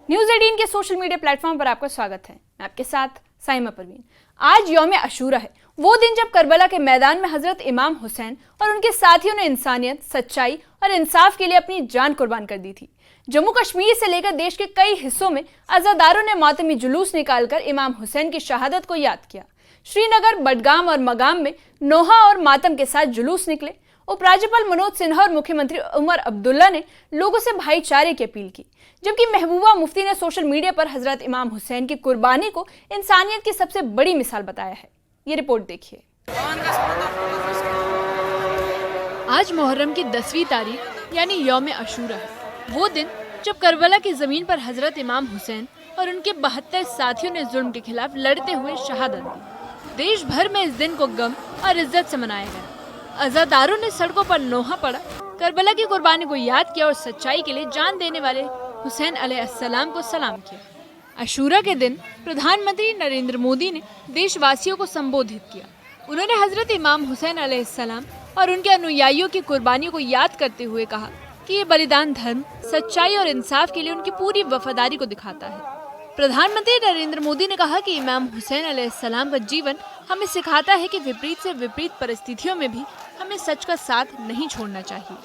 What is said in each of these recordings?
News 18 के social media platform पर आपका स्वागत है। मैं आपके साथ साइमा परवीन। आज यौम अशूरा है, वो दिन जब करबला के मैदान में हजरत इमाम हुसैन और उनके साथियों ने इंसानियत, सच्चाई और इंसाफ के लिए अपनी जान कुर्बान कर दी थी। जम्मू कश्मीर से लेकर देश के कई हिस्सों में अज़ादारों ने मातमी जुलूस निकालकर इमाम हुसैन की शहादत को याद किया। श्रीनगर, बडगाम और मगाम में नोहा और मातम के साथ जुलूस निकले। उपराज्यपाल मनोज सिन्हा और मुख्यमंत्री उमर अब्दुल्ला ने लोगों से भाईचारे की अपील की, जबकि महबूबा मुफ्ती ने सोशल मीडिया पर हजरत इमाम हुसैन की कुर्बानी को इंसानियत की सबसे बड़ी मिसाल बताया है। ये रिपोर्ट देखिए। आज मुहर्रम की 10वीं तारीख यानी यौम अशूरा है, वो दिन जब करबला की जमीन पर हजरत इमाम हुसैन और उनके 72 साथियों ने जुल्म के खिलाफ लड़ते हुए शहादत दी। देश भर में इस दिन को गम और इज्जत से मनाया गया। अज़ादारों ने सड़कों पर नोहा पड़ा, करबला की कुर्बानी को याद किया और सच्चाई के लिए जान देने वाले हुसैन अलैहिस्सलाम को सलाम किया। अशूरा के दिन प्रधानमंत्री नरेंद्र मोदी ने देशवासियों को संबोधित किया। उन्होंने हजरत इमाम हुसैन अलैहिस्सलाम और उनके अनुयायियों की कुर्बानियों को याद करते हुए कहा कि ये बलिदान धर्म, सच्चाई और इंसाफ के लिए उनकी पूरी वफादारी को दिखाता है। प्रधानमंत्री नरेंद्र मोदी ने कहा कि इमाम हुसैन अलैहिस्सलाम का जीवन हमें सिखाता है कि विपरीत से विपरीत परिस्थितियों में भी हमें सच का साथ नहीं छोड़ना चाहिए।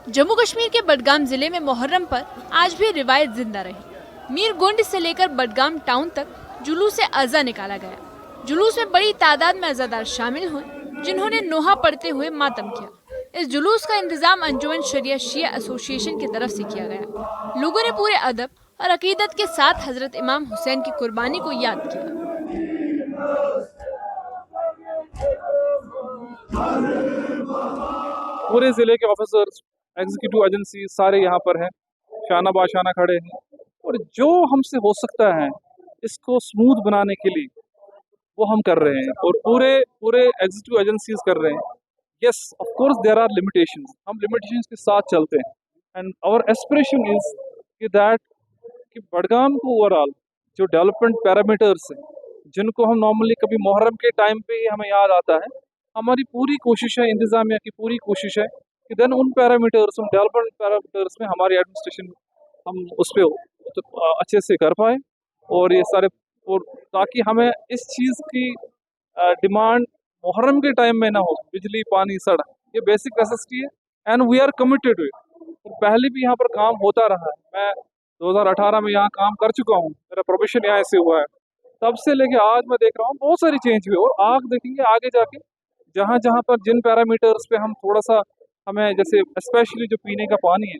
जम्मू कश्मीर के बडगाम जिले में मुहर्रम पर आज भी रिवायत जिंदा रही। मीरगुंड से लेकर बडगाम टाउन तक जुलूस अज़ा निकाला गया। जुलूस में बड़ी तादाद में अज़ादार शामिल हुए, जिन्होंने नोहा पढ़ते हुए मातम किया। इस जुलूस का इंतजाम अंजुमन शरिया शिया एसोसिएशन की तरफ से किया गया। लोगों ने पूरे अदब और अकीदत के साथ हजरत इमाम हुसैन की कुर्बानी को याद किया। पूरे जिले के ऑफिसर्स, एग्जीक्यूटिव एजेंसी सारे यहाँ पर हैं, शाना बाशाना खड़े हैं और जो हमसे हो सकता है इसको स्मूथ बनाने के लिए वो हम कर रहे हैं और पूरे एग्जीक्यूटिव एजेंसीज कर रहे हैं। Yes, of course there are limitations, हम लिमिटेशंस के साथ चलते हैं एंड आवर एस्पिरेशन इज कि बडगाम को ओवरऑल जो डेवलपमेंट पैरामीटर्स हैं जिनको हम नॉर्मली कभी मुहर्रम के टाइम पे ही हमें याद आता है, हमारी पूरी कोशिश है, इंतजामिया की पूरी कोशिश है कि देन उन पैरामीटर्स, उन डेवलपमेंट पैरामीटर्स में हमारी एडमिनिस्ट्रेशन हम उस पर तो अच्छे से कर पाए और ये सारे, और ताकि हमें इस चीज़ की डिमांड मुहर्रम के टाइम में ना हो। बिजली, पानी, सड़क, ये बेसिक नेसेसिटी है and we are committed to it. और पहले भी यहाँ पर काम होता रहा है। मैं 2018 में यहाँ काम कर चुका हूँ, मेरा प्रोफेशन यहाँ से हुआ है। तब से लेके आज मैं देख रहा हूँ बहुत सारी चेंज हुई और आग देखेंगे आगे जाके जहाँ जहाँ पर जिन पैरामीटर्स पे हम थोड़ा सा हमें, जैसे स्पेशली जो पीने का पानी है,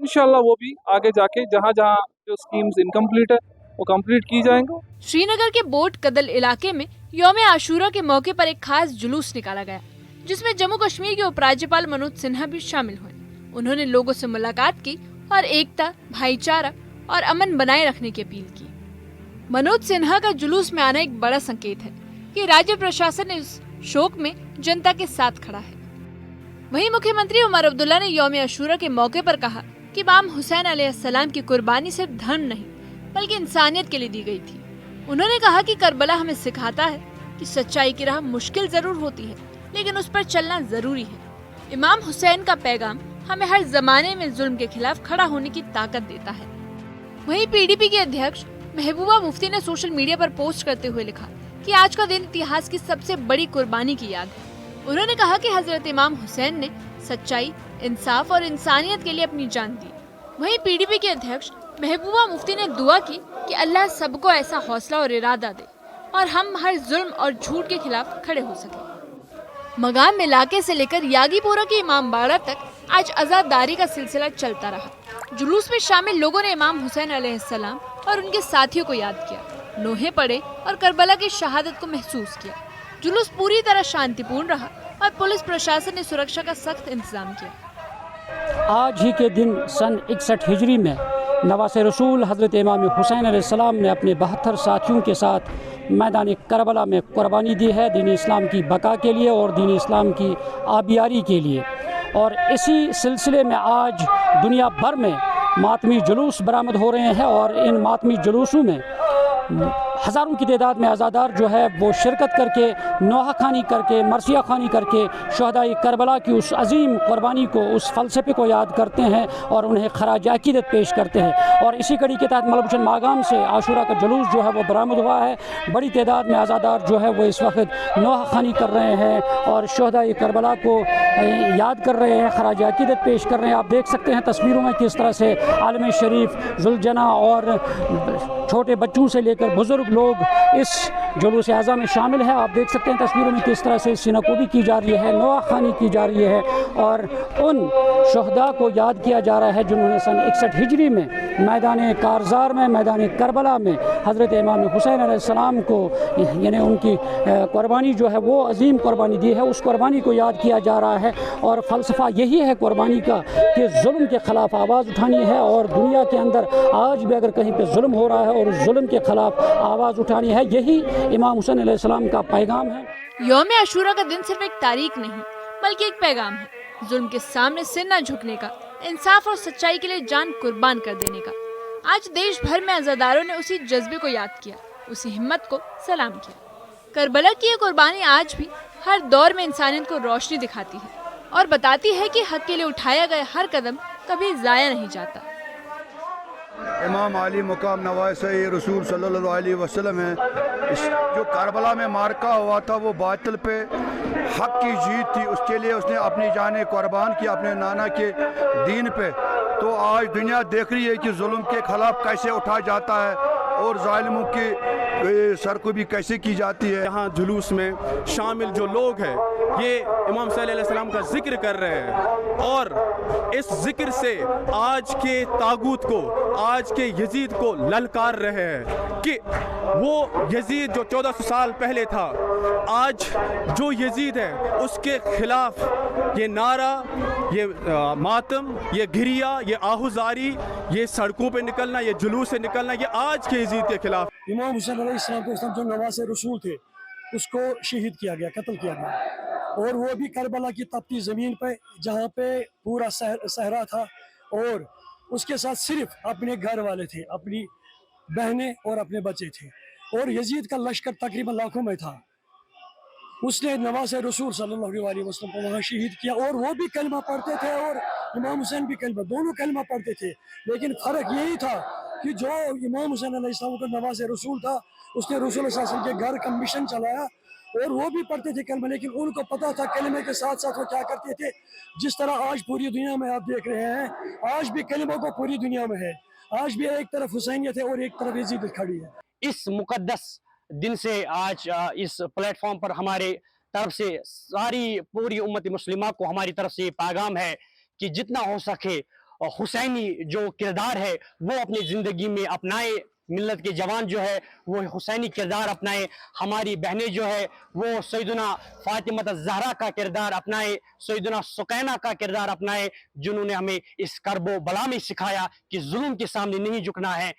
इंशाल्लाह वो भी आगे जाके जहाँ जहाँ जो स्कीम्स इनकम्प्लीट है वो कंप्लीट की जाएंगे। श्रीनगर के बोट कदल इलाके में यौम आशूरा के मौके पर एक खास जुलूस निकाला गया, जिसमें जम्मू कश्मीर के उपराज्यपाल मनोज सिन्हा भी शामिल हुए। उन्होंने लोगों से मुलाकात की और एकता, भाईचारा और अमन बनाए रखने की अपील की। मनोज सिन्हा का जुलूस में आना एक बड़ा संकेत है कि राज्य प्रशासन इस शोक में जनता के साथ खड़ा है। वहीं मुख्यमंत्री उमर अब्दुल्ला ने यौम आशूरा के मौके पर कहा कि इमाम हुसैन अलैहिस्सलाम की कुर्बानी सिर्फ धर्म नहीं बल्कि इंसानियत के लिए दी गई थी। उन्होंने कहा कि करबला हमें सिखाता है कि सच्चाई की राह मुश्किल जरूर होती है, लेकिन उस पर चलना जरूरी है। इमाम हुसैन का पैगाम हमें हर जमाने में जुल्म के खिलाफ खड़ा होने की ताकत देता है। वहीं पीडीपी के अध्यक्ष महबूबा मुफ्ती ने सोशल मीडिया पर पोस्ट करते हुए लिखा कि आज का दिन इतिहास की सबसे बड़ी कुर्बानी की याद है। उन्होंने कहा कि हजरत इमाम हुसैन ने सच्चाई, इंसाफ और इंसानियत के लिए अपनी जान दी। वहीं पीडीपी के अध्यक्ष महबूबा मुफ्ती ने दुआ की कि अल्लाह सबको ऐसा हौसला और इरादा दे और हम हर जुल्म और झूठ के खिलाफ खड़े हो सके। मगाम इलाके से लेकर यागीपोरा के इमाम बाड़ा तक आज आजादारी का सिलसिला चलता रहा। जुलूस में शामिल लोगों ने इमाम हुसैन अलैहिस्सलाम और उनके साथियों को याद किया, नोहे पढ़े और करबला की शहादत को महसूस किया। जुलूस पूरी तरह शांतिपूर्ण रहा और पुलिस प्रशासन ने सुरक्षा का सख्त इंतजाम किया। आज ही के दिन सन 61 हिजरी में नवासे रसूल हज़रत इमाम हुसैन अलैहिस्सलाम ने अपने 72 साथियों के साथ मैदान करबला में कुर्बानी दी है दीन इस्लाम की बका के लिए और दीन इस्लाम की आबियारी के लिए। और इसी सिलसिले में आज दुनिया भर में मातमी जुलूस बरामद हो रहे हैं और इन मातमी जुलूसों में हज़ारों की तादाद में आज़ादार जो है वो शिरकत करके, नौहा खानी करके, मरसिया खानी करके शहदाई करबला की उस अजीम क़ुरबानी को, उस फ़लसफ़े को याद करते हैं और उन्हें खराज अक़ीदत पेश करते हैं। और इसी कड़ी के तहत मलबुशन मागाम से आशूरा का जुलूस जो है वो बरामद हुआ है। बड़ी तादाद में आज़ादार जो है वो इस वक्त नौहा खानी कर रहे हैं और शहदाई करबला को याद कर रहे हैं, खराज अक़ीदत पेश कर रहे हैं। आप देख सकते हैं तस्वीरों में किस तरह से आलम शरीफ, जुलजना और छोटे बच्चों से लेकर बुज़ुर्ग लोग इस जुलूस आज़ा में शामिल है। आप देख सकते हैं तस्वीरों में किस तरह से सीनाकोबी की जा रही है, नौहा खानी की जा रही है और उन शहदा को याद किया जा रहा है जिन्होंने सन 61 हिजरी में मैदान कारज़ार में, मैदान करबला में हज़रत इमाम हुसैन अलैहिस्सलाम को, यानी उनकी क़ुरबानी जो है वो अजीम क़ुरबानी दी है, उस क़ुरबानी को याद किया जा रहा है। और फ़लसफ़ा यही है क़ुरबानी का कि जुल्म के ख़िलाफ़ आवाज़ उठानी है और दुनिया के अंदर आज भी अगर कहीं पे जुल्म हो रहा है और उस जुल्म के ख़िलाफ़ आवाज़ उठानी है, यही इमाम हुसैन अलैहिस्सलाम का पैगाम है। यौम आशूरा का दिन सिर्फ एक तारीख नहीं बल्कि एक पैगाम है, जुल्म के सामने सिर न झुकने का, इंसाफ और सच्चाई के लिए जान कुर्बान कर देने का। आज देश भर में अज़ादारों ने उसी जज्बे को याद किया, उसी हिम्मत को सलाम किया। करबला की ये कुर्बानी आज भी हर दौर में इंसानियत को रोशनी दिखाती है और बताती है कि हक के लिए उठाया गया हर कदम कभी ज़ाया नहीं जाता। इमाम अली मुकाम नवासे रसूल सल्लल्लाहु अलैहि वसल्लम है। इस जो करबला में मार्का हुआ था वो बातिल पे हक की जीत थी, उसके लिए उसने अपनी जान कुर्बान की अपने नाना के दीन पे। तो आज दुनिया देख रही है कि जुल्म के खिलाफ कैसे उठा जाता है और जालिमों की सरकुबी कैसे की जाती है। यहाँ जुलूस में शामिल जो लोग हैं ये इमाम सल्लल्लाहु अलैहि वसल्लम का जिक्र कर रहे हैं और इस जिक्र से आज के तागूत को, आज के यजीद को ललकार रहे हैं कि वो यजीद जो 1400 साल पहले था, आज जो यजीद है उसके खिलाफ ये नारा, ये मातम, ये घिरिया, ये आहुजारी, ये सड़कों पे निकलना, ये जुलूस से निकलना, ये आज के यजीद के खिलाफ। इमाम हुसैन अलैहिस्सलाम जो नवासे रसूल थे उसको शहीद किया गया, कत्ल किया गया और वो भी करबला की तपती ज़मीन पे जहाँ पे पूरा सहरा था और उसके साथ सिर्फ अपने घर वाले थे, अपनी बहनें और अपने बच्चे थे और यजीद का लश्कर तकरीबन लाखों में था। उसने नवासे रसूल सल्लल्लाहु अलैहि वसल्लम को वहाँ शहीद किया और वो भी कलमा पढ़ते थे और इमाम हुसैन भी कलमा, दोनों कलमा पढ़ते थे। लेकिन फ़र्क यही था कि जो इमाम हुसैन अलैहिस्सलाम का नवासे रसूल था उसने रसूल सल्लल्लाहु अलैहि वसल्लम के घर का मिशन चलाया और वो भी पढ़ते थे कलमा, लेकिन उनको पता था कलमे के साथ साथ वो क्या करते थे। जिस तरह आज पूरी दुनिया में आप देख रहे हैं, आज भी कलमा को पूरी दुनिया में है, आज भी एक तरफ हुसैनियत है और एक तरफ यजीद खड़ी है। इस मुकद्दस दिन से आज इस प्लेटफॉर्म पर हमारे तरफ से सारी पूरी उम्मत मुस्लिमा को हमारी तरफ से ये पैगाम है कि जितना हो सके हुसैनी जो किरदार है वो अपनी ज़िंदगी में अपनाए। मिल्लत के जवान जो है वो हुसैनी किरदार अपनाए, हमारी बहनें जो है वो सैयदना फातिमा ज़हरा का किरदार अपनाए, सैयदना सुकैना का किरदार अपनाए, जिन्होंने हमें इस करबो बला में सिखाया कि जुल्म के सामने नहीं झुकना है।